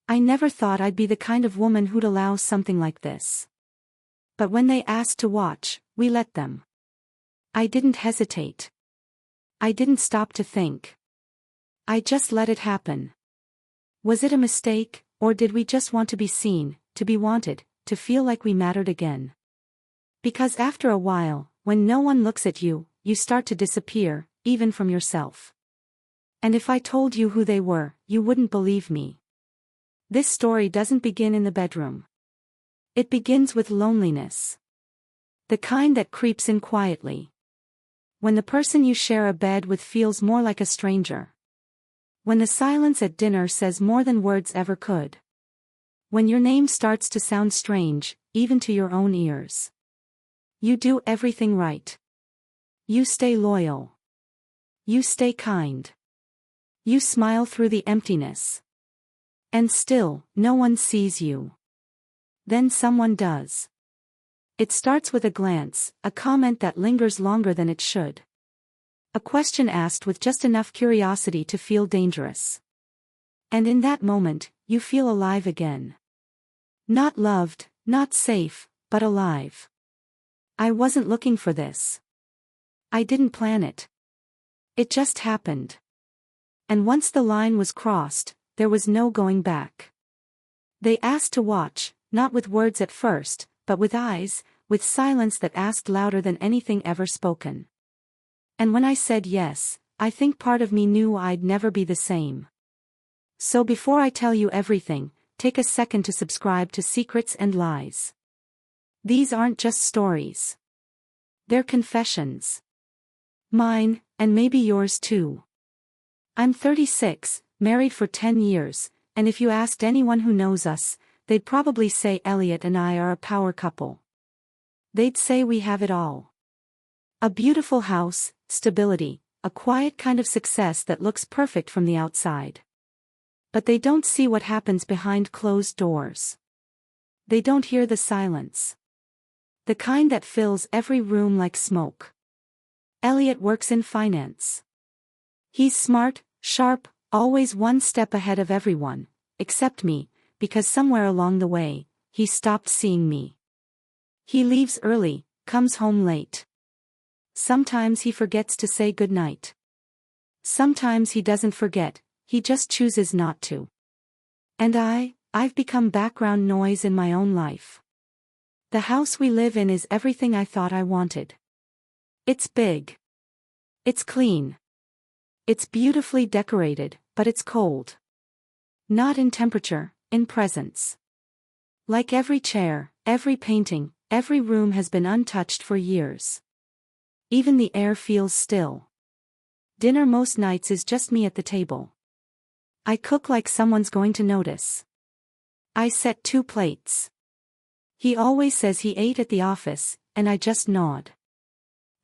I never thought I'd be the kind of woman who'd allow something like this. But when they asked to watch, we let them. I didn't hesitate. I didn't stop to think. I just let it happen. Was it a mistake, or did we just want to be seen, to be wanted, to feel like we mattered again? Because after a while, when no one looks at you, you start to disappear, even from yourself. And if I told you who they were, you wouldn't believe me. This story doesn't begin in the bedroom. It begins with loneliness. The kind that creeps in quietly. When the person you share a bed with feels more like a stranger. When the silence at dinner says more than words ever could. When your name starts to sound strange, even to your own ears. You do everything right. You stay loyal. You stay kind. You smile through the emptiness. And still, no one sees you. Then someone does. It starts with a glance, a comment that lingers longer than it should. A question asked with just enough curiosity to feel dangerous. And in that moment, you feel alive again. Not loved, not safe, but alive. I wasn't looking for this. I didn't plan it. It just happened. And once the line was crossed, there was no going back. They asked to watch, not with words at first, but with eyes, with silence that asked louder than anything ever spoken. And when I said yes, I think part of me knew I'd never be the same. So before I tell you everything, take a second to subscribe to Secrets and Lies. These aren't just stories. They're confessions. Mine, and maybe yours too. I'm 36, married for 10 years, and if you asked anyone who knows us, they'd probably say Elliot and I are a power couple. They'd say we have it all. A beautiful house, stability, a quiet kind of success that looks perfect from the outside. But they don't see what happens behind closed doors. They don't hear the silence. The kind that fills every room like smoke. Elliot works in finance. He's smart, sharp, always one step ahead of everyone, except me, because somewhere along the way, he stopped seeing me. He leaves early, comes home late. Sometimes he forgets to say goodnight. Sometimes he doesn't forget, he just chooses not to. And I've become background noise in my own life. The house we live in is everything I thought I wanted. It's big. It's clean. It's beautifully decorated, but it's cold. Not in temperature, in presence. Like every chair, every painting, every room has been untouched for years. Even the air feels still. Dinner most nights is just me at the table. I cook like someone's going to notice. I set 2 plates. He always says he ate at the office, and I just nod.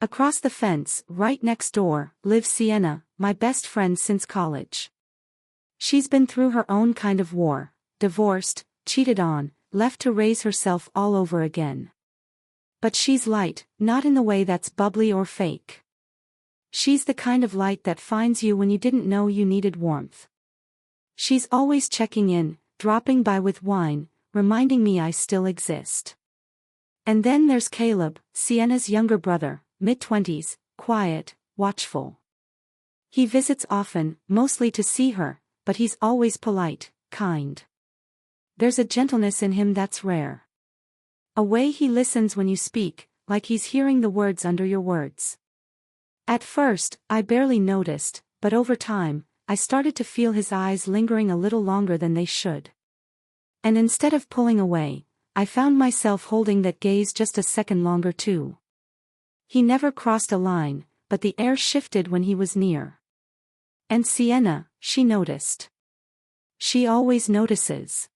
Across the fence, right next door, lives Sienna, my best friend since college. She's been through her own kind of war, divorced, cheated on, left to raise herself all over again. But she's light, not in the way that's bubbly or fake. She's the kind of light that finds you when you didn't know you needed warmth. She's always checking in, dropping by with wine, reminding me I still exist. And then there's Caleb, Sienna's younger brother, mid-20s, quiet, watchful. He visits often, mostly to see her, but he's always polite, kind. There's a gentleness in him that's rare. A way he listens when you speak, like he's hearing the words under your words. At first, I barely noticed, but over time, I started to feel his eyes lingering a little longer than they should. And instead of pulling away, I found myself holding that gaze just a second longer too. He never crossed a line, but the air shifted when he was near. And Sienna, she noticed. She always notices.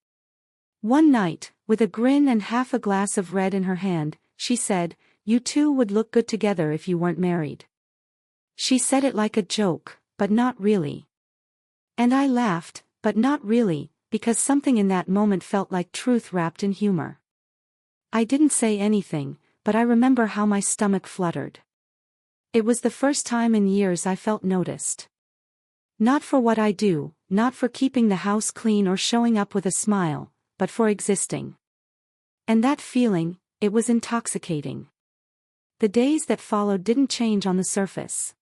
One night, with a grin and half a glass of red in her hand, she said, "You two would look good together if you weren't married." She said it like a joke, but not really. And I laughed, but not really, because something in that moment felt like truth wrapped in humor. I didn't say anything, but I remember how my stomach fluttered. It was the first time in years I felt noticed. Not for what I do, not for keeping the house clean or showing up with a smile, but for existing. And that feeling, it was intoxicating. The days that followed didn't change on the surface.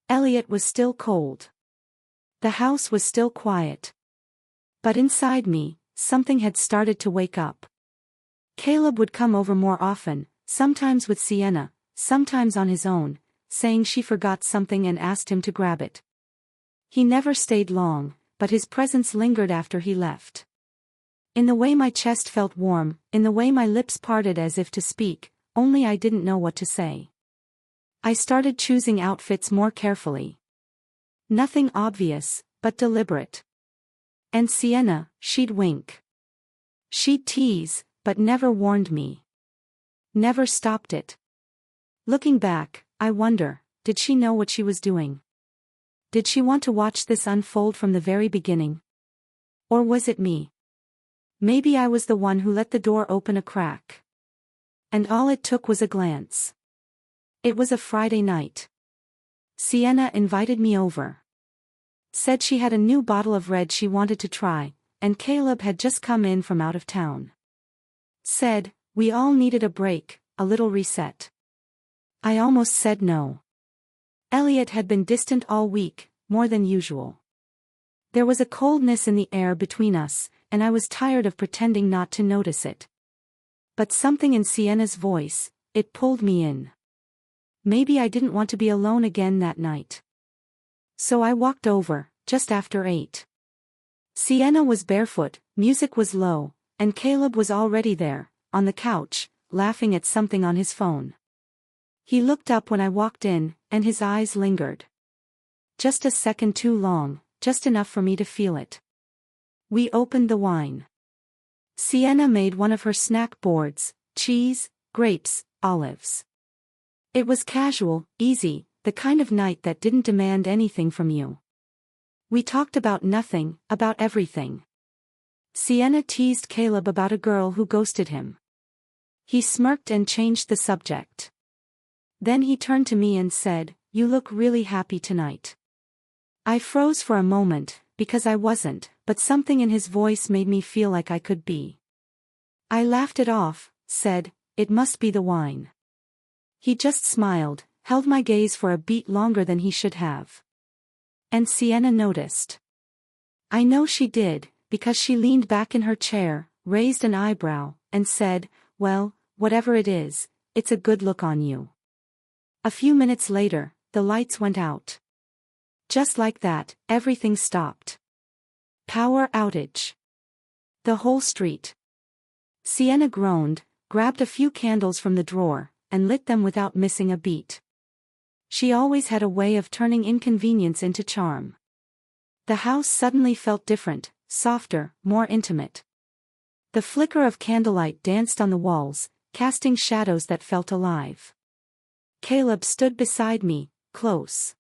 Elliot was still cold. The house was still quiet. But inside me, something had started to wake up. Caleb would come over more often, sometimes with Sienna, sometimes on his own, saying she forgot something and asked him to grab it. He never stayed long, but his presence lingered after he left. In the way my chest felt warm, in the way my lips parted as if to speak, only I didn't know what to say. I started choosing outfits more carefully. Nothing obvious, but deliberate. And Sienna, she'd wink. She'd tease, but never warned me. Never stopped it. Looking back, I wonder, did she know what she was doing? Did she want to watch this unfold from the very beginning? Or was it me? Maybe I was the one who let the door open a crack. And all it took was a glance. It was a Friday night. Sienna invited me over. Said she had a new bottle of red she wanted to try, and Caleb had just come in from out of town. Said, we all needed a break, a little reset. I almost said no. Elliot had been distant all week, more than usual. There was a coldness in the air between us, and I was tired of pretending not to notice it. But something in Sienna's voice, it pulled me in. Maybe I didn't want to be alone again that night. So I walked over, just after 8. Sienna was barefoot, music was low, and Caleb was already there, on the couch, laughing at something on his phone. He looked up when I walked in, and his eyes lingered. Just a second too long, just enough for me to feel it. We opened the wine. Sienna made one of her snack boards, cheese, grapes, olives. It was casual, easy, the kind of night that didn't demand anything from you. We talked about nothing, about everything. Sienna teased Caleb about a girl who ghosted him. He smirked and changed the subject. Then he turned to me and said, "You look really happy tonight." I froze for a moment, because I wasn't, but something in his voice made me feel like I could be. I laughed it off, said, "It must be the wine." He just smiled, held my gaze for a beat longer than he should have. And Sienna noticed. I know she did, because she leaned back in her chair, raised an eyebrow, and said, "Well, whatever it is, it's a good look on you." A few minutes later, the lights went out. Just like that, everything stopped. Power outage. The whole street. Sienna groaned, grabbed a few candles from the drawer, and lit them without missing a beat. She always had a way of turning inconvenience into charm. The house suddenly felt different, softer, more intimate. The flicker of candlelight danced on the walls, casting shadows that felt alive. Caleb stood beside me, close.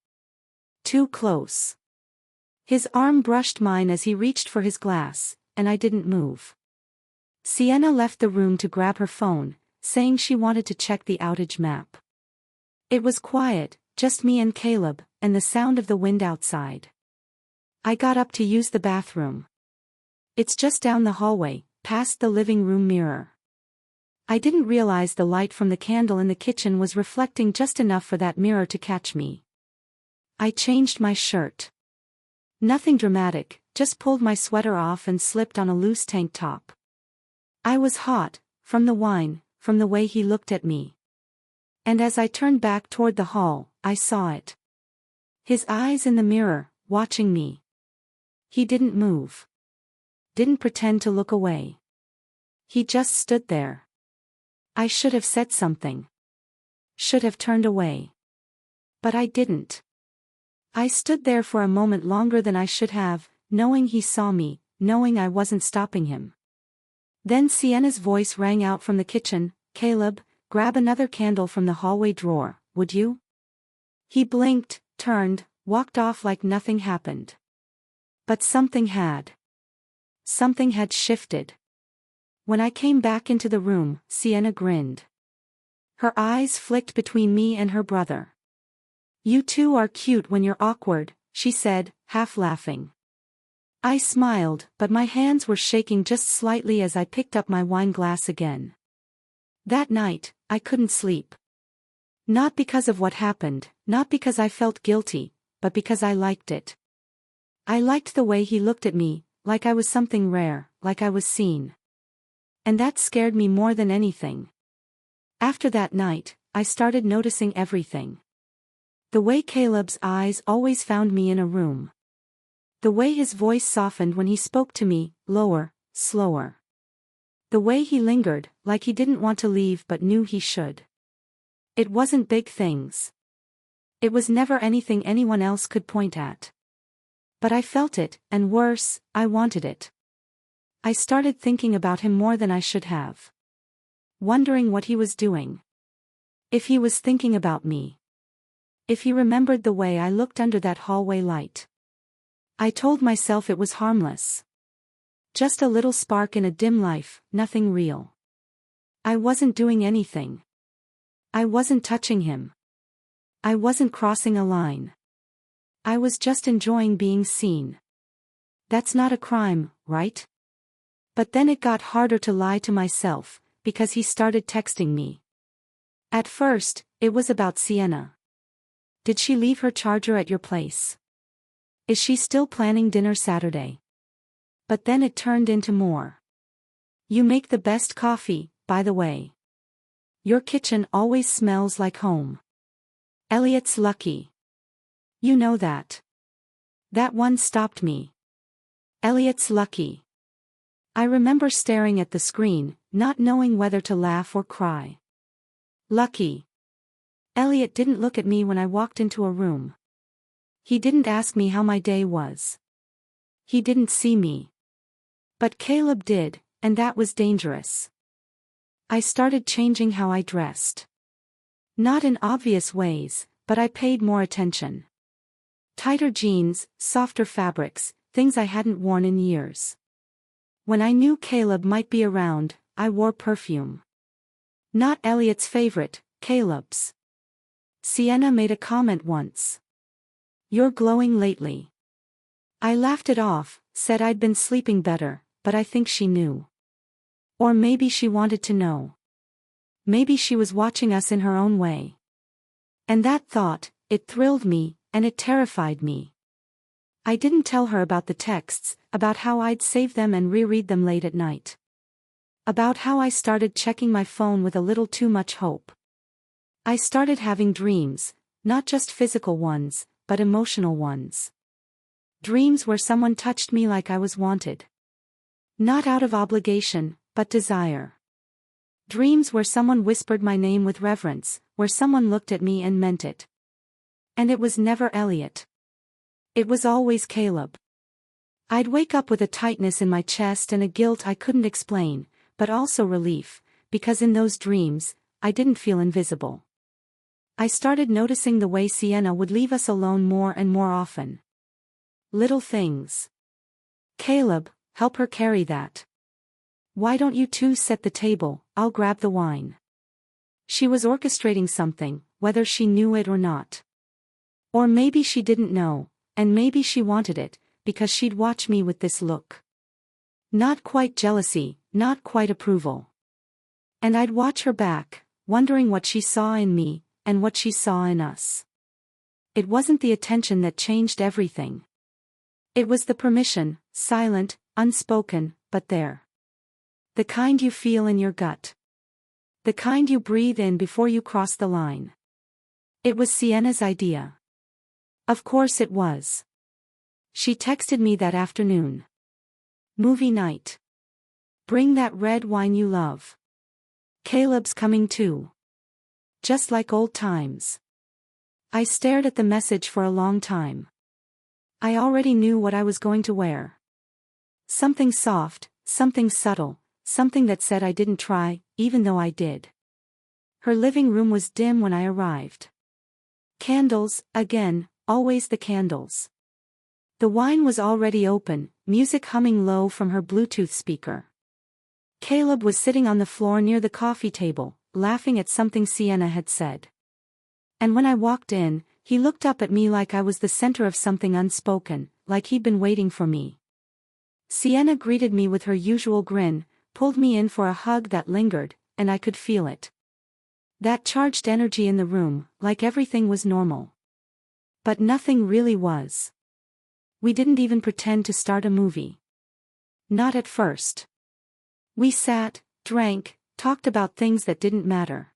Too close. His arm brushed mine as he reached for his glass, and I didn't move. Sienna left the room to grab her phone, saying she wanted to check the outage map. It was quiet, just me and Caleb, and the sound of the wind outside. I got up to use the bathroom. It's just down the hallway, past the living room mirror. I didn't realize the light from the candle in the kitchen was reflecting just enough for that mirror to catch me. I changed my shirt. Nothing dramatic, just pulled my sweater off and slipped on a loose tank top. I was hot, from the wine, from the way he looked at me. And as I turned back toward the hall, I saw it. His eyes in the mirror, watching me. He didn't move. Didn't pretend to look away. He just stood there. I should have said something. Should have turned away. But I didn't. I stood there for a moment longer than I should have, knowing he saw me, knowing I wasn't stopping him. Then Sienna's voice rang out from the kitchen, "Caleb, grab another candle from the hallway drawer, would you?" He blinked, turned, walked off like nothing happened. But something had. Something had shifted. When I came back into the room, Sienna grinned. Her eyes flicked between me and her brother. "You two are cute when you're awkward," she said, half laughing. I smiled, but my hands were shaking just slightly as I picked up my wine glass again. That night, I couldn't sleep. Not because of what happened, not because I felt guilty, but because I liked it. I liked the way he looked at me, like I was something rare, like I was seen. And that scared me more than anything. After that night, I started noticing everything. The way Caleb's eyes always found me in a room. The way his voice softened when he spoke to me, lower, slower. The way he lingered, like he didn't want to leave but knew he should. It wasn't big things. It was never anything anyone else could point at. But I felt it, and worse, I wanted it. I started thinking about him more than I should have. Wondering what he was doing. If he was thinking about me. If he remembered the way I looked under that hallway light. I told myself it was harmless. Just a little spark in a dim life, nothing real. I wasn't doing anything. I wasn't touching him. I wasn't crossing a line. I was just enjoying being seen. That's not a crime, right? But then it got harder to lie to myself, because he started texting me. At first, it was about Sienna. Did she leave her charger at your place? Is she still planning dinner Saturday? But then it turned into more. You make the best coffee, by the way. Your kitchen always smells like home. Elliot's lucky. You know that. That one stopped me. Elliot's lucky. I remember staring at the screen, not knowing whether to laugh or cry. Lucky. Elliot didn't look at me when I walked into a room. He didn't ask me how my day was. He didn't see me. But Caleb did, and that was dangerous. I started changing how I dressed. Not in obvious ways, but I paid more attention. Tighter jeans, softer fabrics, things I hadn't worn in years. When I knew Caleb might be around, I wore perfume. Not Elliot's favorite, Caleb's. Sienna made a comment once. You're glowing lately. I laughed it off, said I'd been sleeping better, but I think she knew. Or maybe she wanted to know. Maybe she was watching us in her own way. And that thought, it thrilled me, and it terrified me. I didn't tell her about the texts, about how I'd save them and reread them late at night. About how I started checking my phone with a little too much hope. I started having dreams, not just physical ones, but emotional ones. Dreams where someone touched me like I was wanted. Not out of obligation, but desire. Dreams where someone whispered my name with reverence, where someone looked at me and meant it. And it was never Elliot. It was always Caleb. I'd wake up with a tightness in my chest and a guilt I couldn't explain, but also relief, because in those dreams, I didn't feel invisible. I started noticing the way Sienna would leave us alone more and more often. Little things. Caleb, help her carry that. Why don't you two set the table, I'll grab the wine. She was orchestrating something, whether she knew it or not. Or maybe she didn't know, and maybe she wanted it, because she'd watch me with this look. Not quite jealousy, not quite approval. And I'd watch her back, wondering what she saw in me, and what she saw in us. It wasn't the attention that changed everything. It was the permission, silent, unspoken, but there. The kind you feel in your gut. The kind you breathe in before you cross the line. It was Sienna's idea. Of course it was. She texted me that afternoon. Movie night. Bring that red wine you love. Caleb's coming too. Just like old times. I stared at the message for a long time. I already knew what I was going to wear. Something soft, something subtle, something that said I didn't try, even though I did. Her living room was dim when I arrived. Candles, again, always the candles. The wine was already open, music humming low from her Bluetooth speaker. Caleb was sitting on the floor near the coffee table, laughing at something Sienna had said. And when I walked in, He looked up at me like I was the center of something unspoken, like he'd been waiting for me. Sienna greeted me with her usual grin, pulled me in for a hug that lingered, and I could feel it. That charged energy in the room, like everything was normal. But nothing really was. We didn't even pretend to start a movie. Not at first. We sat, drank, talked about things that didn't matter.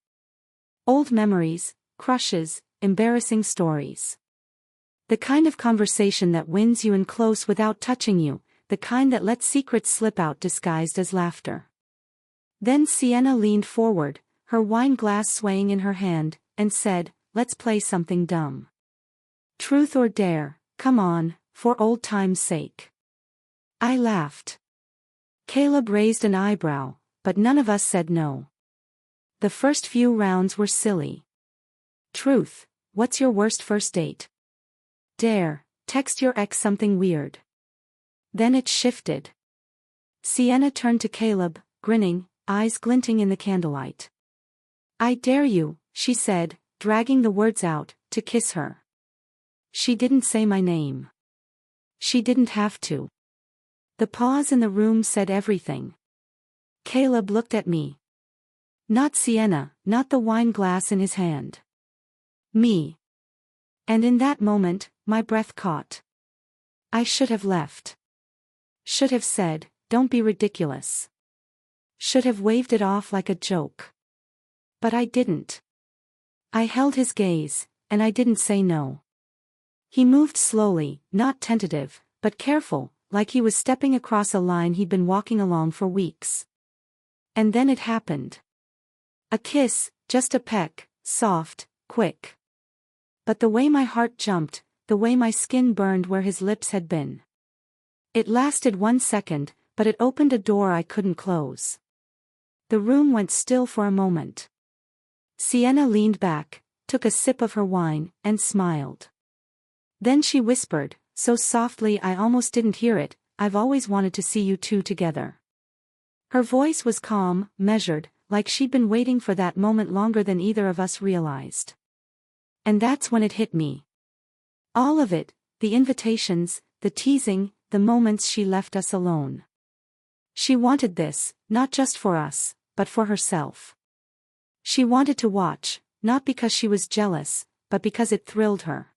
Old memories, crushes, embarrassing stories. The kind of conversation that wins you in close without touching you, the kind that lets secrets slip out disguised as laughter. Then Sienna leaned forward, her wine glass swaying in her hand, and said, "Let's play something dumb. Truth or dare, come on, for old time's sake." I laughed. Caleb raised an eyebrow, but none of us said no. The first few rounds were silly. Truth, what's your worst first date? Dare, text your ex something weird. Then it shifted. Sienna turned to Caleb, grinning, eyes glinting in the candlelight. "I dare you," she said, dragging the words out, "to kiss her." She didn't say my name. She didn't have to. The pause in the room said everything. Caleb looked at me. Not Sienna, not the wine glass in his hand. Me. And in that moment, my breath caught. I should have left. Should have said, "Don't be ridiculous." Should have waved it off like a joke. But I didn't. I held his gaze, and I didn't say no. He moved slowly, not tentative, but careful, like he was stepping across a line he'd been walking along for weeks. And then it happened. A kiss, just a peck, soft, quick. But the way my heart jumped, the way my skin burned where his lips had been. It lasted 1 second, but it opened a door I couldn't close. The room went still for a moment. Sienna leaned back, took a sip of her wine, and smiled. Then she whispered, so softly I almost didn't hear it, "I've always wanted to see you two together." Her voice was calm, measured, like she'd been waiting for that moment longer than either of us realized. And that's when it hit me. All of it, the invitations, the teasing, the moments she left us alone. She wanted this, not just for us, but for herself. She wanted to watch, not because she was jealous, but because it thrilled her.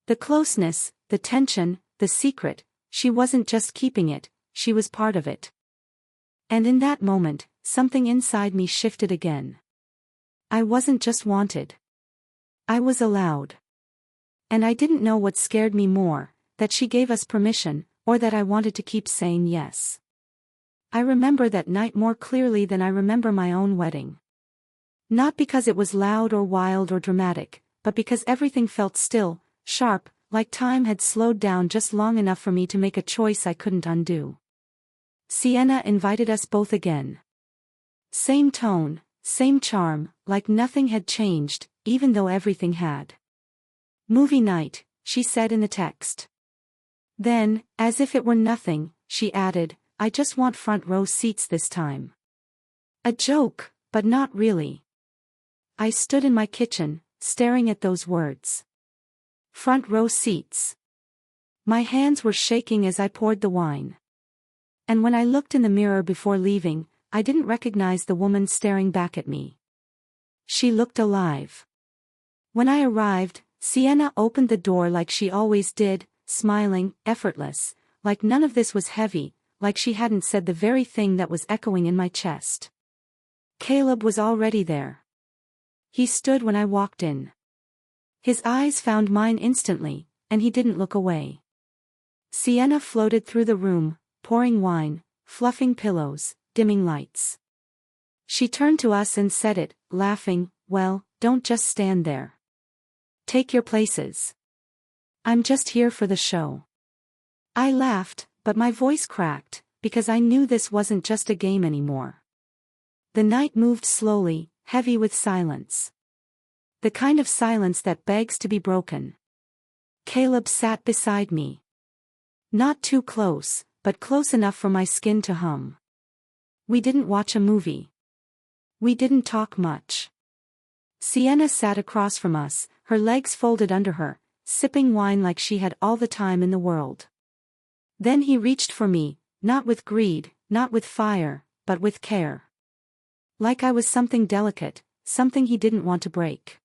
The closeness, the tension, the secret, she wasn't just keeping it, she was part of it. And in that moment, something inside me shifted again. I wasn't just wanted. I was allowed. And I didn't know what scared me more, that she gave us permission, or that I wanted to keep saying yes. I remember that night more clearly than I remember my own wedding. Not because it was loud or wild or dramatic, but because everything felt still, sharp, like time had slowed down just long enough for me to make a choice I couldn't undo. Sienna invited us both again. Same tone, same charm, like nothing had changed, even though everything had. "Movie night," she said in the text. Then, as if it were nothing, she added, "I just want front row seats this time." A joke, but not really. I stood in my kitchen, staring at those words. Front row seats. My hands were shaking as I poured the wine. And when I looked in the mirror before leaving, I didn't recognize the woman staring back at me. She looked alive. When I arrived, Sienna opened the door like she always did, smiling, effortless, like none of this was heavy, like she hadn't said the very thing that was echoing in my chest. Caleb was already there. He stood when I walked in. His eyes found mine instantly, and he didn't look away. Sienna floated through the room, pouring wine, fluffing pillows, dimming lights. She turned to us and said it, laughing, "Well, don't just stand there. Take your places. I'm just here for the show." I laughed, but my voice cracked, because I knew this wasn't just a game anymore. The night moved slowly, heavy with silence. The kind of silence that begs to be broken. Caleb sat beside me. Not too close, but close enough for my skin to hum. We didn't watch a movie. We didn't talk much. Sienna sat across from us, her legs folded under her, sipping wine like she had all the time in the world. Then he reached for me, not with greed, not with fire, but with care. Like I was something delicate, something he didn't want to break.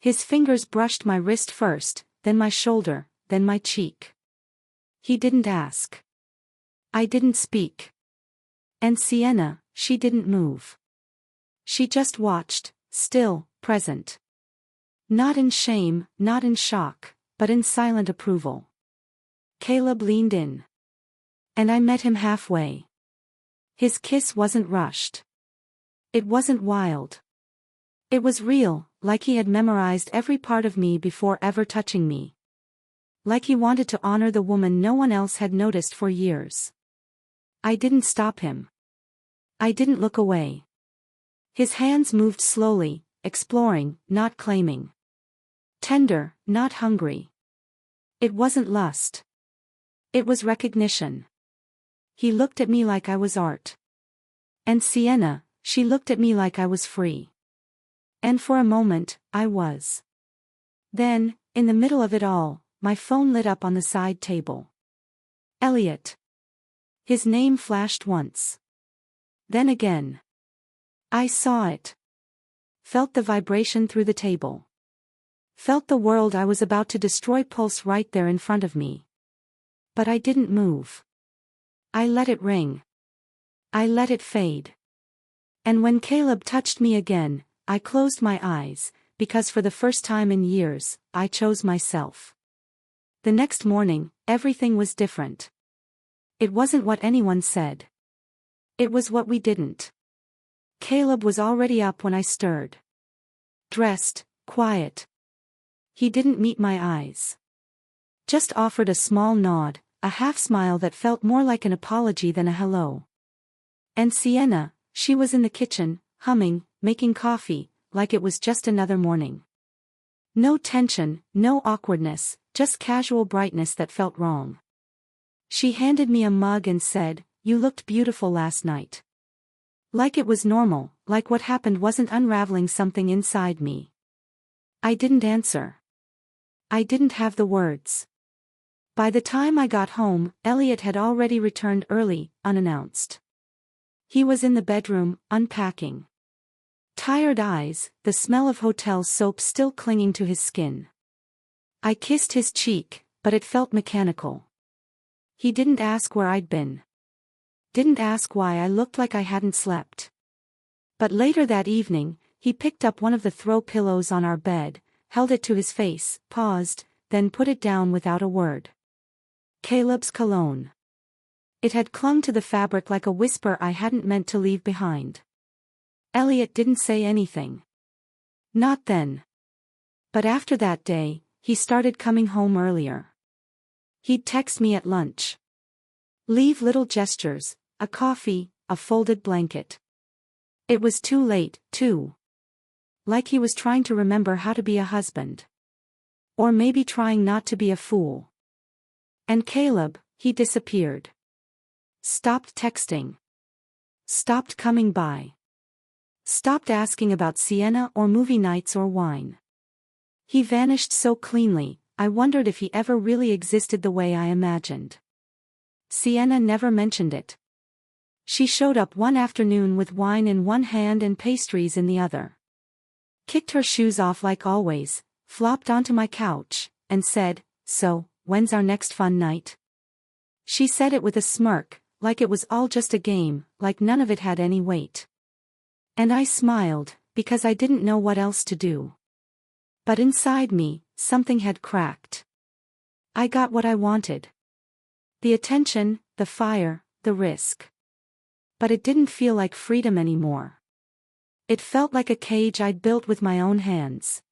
His fingers brushed my wrist first, then my shoulder, then my cheek. He didn't ask. I didn't speak. And Sienna, she didn't move. She just watched, still, present. Not in shame, not in shock, but in silent approval. Caleb leaned in. And I met him halfway. His kiss wasn't rushed. It wasn't wild. It was real, like he had memorized every part of me before ever touching me. Like he wanted to honor the woman no one else had noticed for years. I didn't stop him. I didn't look away. His hands moved slowly, exploring, not claiming. Tender, not hungry. It wasn't lust. It was recognition. He looked at me like I was art. And Sienna, she looked at me like I was free. And for a moment, I was. Then, in the middle of it all, my phone lit up on the side table. Elliot. His name flashed once. Then again. I saw it. Felt the vibration through the table. Felt the world I was about to destroy pulse right there in front of me. But I didn't move. I let it ring. I let it fade. And when Caleb touched me again, I closed my eyes, because for the first time in years, I chose myself. The next morning, everything was different. It wasn't what anyone said. It was what we didn't. Caleb was already up when I stirred. Dressed, quiet. He didn't meet my eyes. Just offered a small nod, a half-smile that felt more like an apology than a hello. And Sienna, she was in the kitchen, humming, making coffee, like it was just another morning. No tension, no awkwardness, just casual brightness that felt wrong. She handed me a mug and said, "You looked beautiful last night." Like it was normal, like what happened wasn't unraveling something inside me. I didn't answer. I didn't have the words. By the time I got home, Elliot had already returned early, unannounced. He was in the bedroom, unpacking. Tired eyes, the smell of hotel soap still clinging to his skin. I kissed his cheek, but it felt mechanical. He didn't ask where I'd been. Didn't ask why I looked like I hadn't slept. But later that evening, he picked up one of the throw pillows on our bed, held it to his face, paused, then put it down without a word. Caleb's cologne. It had clung to the fabric like a whisper I hadn't meant to leave behind. Elliot didn't say anything. Not then. But after that day, he started coming home earlier. He'd text me at lunch. Leave little gestures, a coffee, a folded blanket. It was too late, too. Like he was trying to remember how to be a husband. Or maybe trying not to be a fool. And Caleb, he disappeared. Stopped texting. Stopped coming by. Stopped asking about Sienna or movie nights or wine. He vanished so cleanly, I wondered if he ever really existed the way I imagined. Sienna never mentioned it. She showed up one afternoon with wine in one hand and pastries in the other. Kicked her shoes off like always, flopped onto my couch, and said, "So, when's our next fun night?" She said it with a smirk, like it was all just a game, like none of it had any weight. And I smiled, because I didn't know what else to do. But inside me, something had cracked. I got what I wanted. The attention, the fire, the risk. But it didn't feel like freedom anymore. It felt like a cage I'd built with my own hands.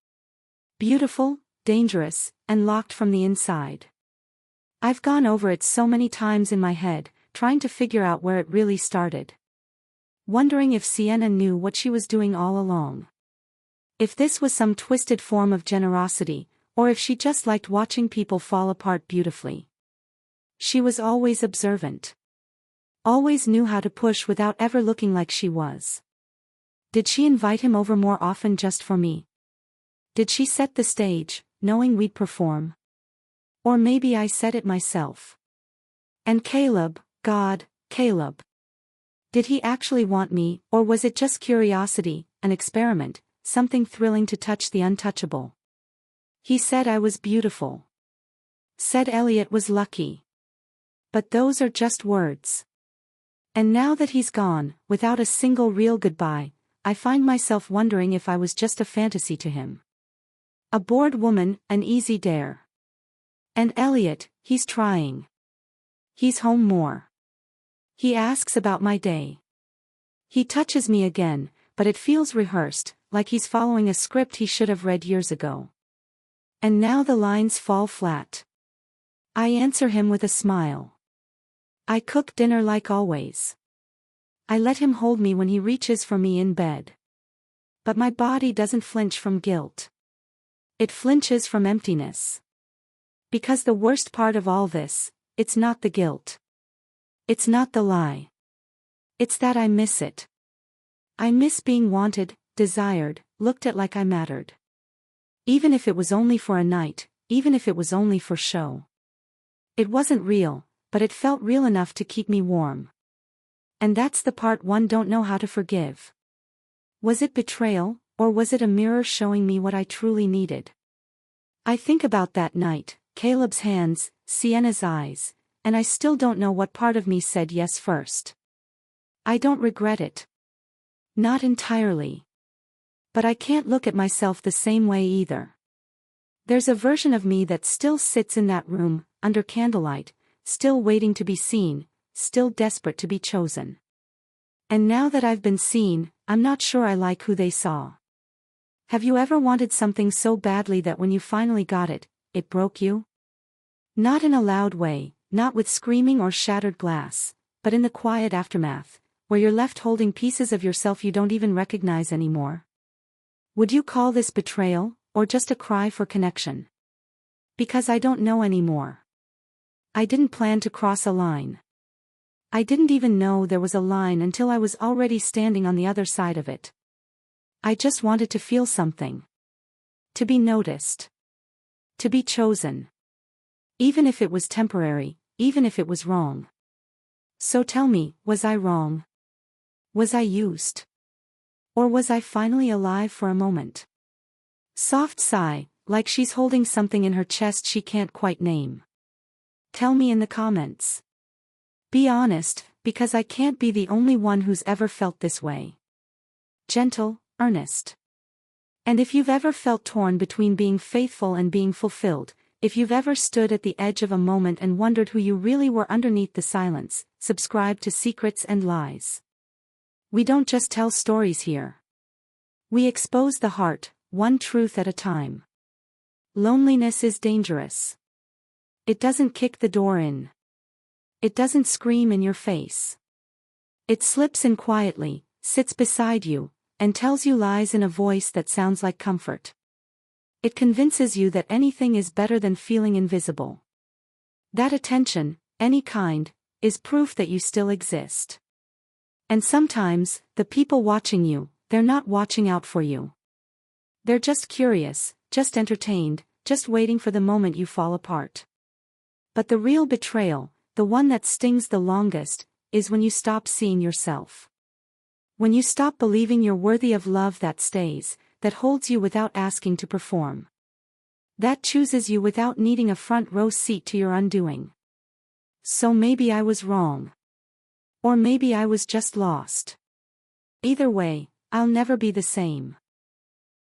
Beautiful, dangerous, and locked from the inside. I've gone over it so many times in my head, trying to figure out where it really started. Wondering if Sienna knew what she was doing all along. If this was some twisted form of generosity, or if she just liked watching people fall apart beautifully. She was always observant. Always knew how to push without ever looking like she was. Did she invite him over more often just for me? Did she set the stage, knowing we'd perform? Or maybe I set it myself. And Caleb, God, Caleb. Did he actually want me, or was it just curiosity, an experiment, something thrilling to touch the untouchable? He said I was beautiful. Said Elliot was lucky. But those are just words. And now that he's gone, without a single real goodbye, I find myself wondering if I was just a fantasy to him. A bored woman, an easy dare. And Elliot, he's trying. He's home more. He asks about my day. He touches me again, but it feels rehearsed, like he's following a script he should have read years ago. And now the lines fall flat. I answer him with a smile. I cook dinner like always. I let him hold me when he reaches for me in bed. But my body doesn't flinch from guilt. It flinches from emptiness. Because the worst part of all this, it's not the guilt. It's not the lie. It's that I miss it. I miss being wanted, desired, looked at like I mattered. Even if it was only for a night, even if it was only for show. It wasn't real, but it felt real enough to keep me warm. And that's the part one don't know how to forgive. Was it betrayal, or was it a mirror showing me what I truly needed? I think about that night, Caleb's hands, Sienna's eyes, and I still don't know what part of me said yes first. I don't regret it. Not entirely. But I can't look at myself the same way either. There's a version of me that still sits in that room, under candlelight, still waiting to be seen, still desperate to be chosen. And now that I've been seen, I'm not sure I like who they saw. Have you ever wanted something so badly that when you finally got it, it broke you? Not in a loud way, not with screaming or shattered glass, but in the quiet aftermath, where you're left holding pieces of yourself you don't even recognize anymore. Would you call this betrayal, or just a cry for connection? Because I don't know anymore. I didn't plan to cross a line. I didn't even know there was a line until I was already standing on the other side of it. I just wanted to feel something. To be noticed. To be chosen. Even if it was temporary, even if it was wrong. So tell me, was I wrong? Was I used? Or was I finally alive for a moment? Soft sigh, like she's holding something in her chest she can't quite name. Tell me in the comments. Be honest, because I can't be the only one who's ever felt this way. Gentle, earnest. And if you've ever felt torn between being faithful and being fulfilled, if you've ever stood at the edge of a moment and wondered who you really were underneath the silence, subscribe to Secrets and Lies. We don't just tell stories here. We expose the heart, one truth at a time. Loneliness is dangerous. It doesn't kick the door in. It doesn't scream in your face. It slips in quietly, sits beside you, and tells you lies in a voice that sounds like comfort. It convinces you that anything is better than feeling invisible. That attention, any kind, is proof that you still exist. And sometimes, the people watching you, they're not watching out for you. They're just curious, just entertained, just waiting for the moment you fall apart. But the real betrayal, the one that stings the longest, is when you stop seeing yourself. When you stop believing you're worthy of love that stays, that holds you without asking to perform. That chooses you without needing a front row seat to your undoing. So maybe I was wrong. Or maybe I was just lost. Either way, I'll never be the same.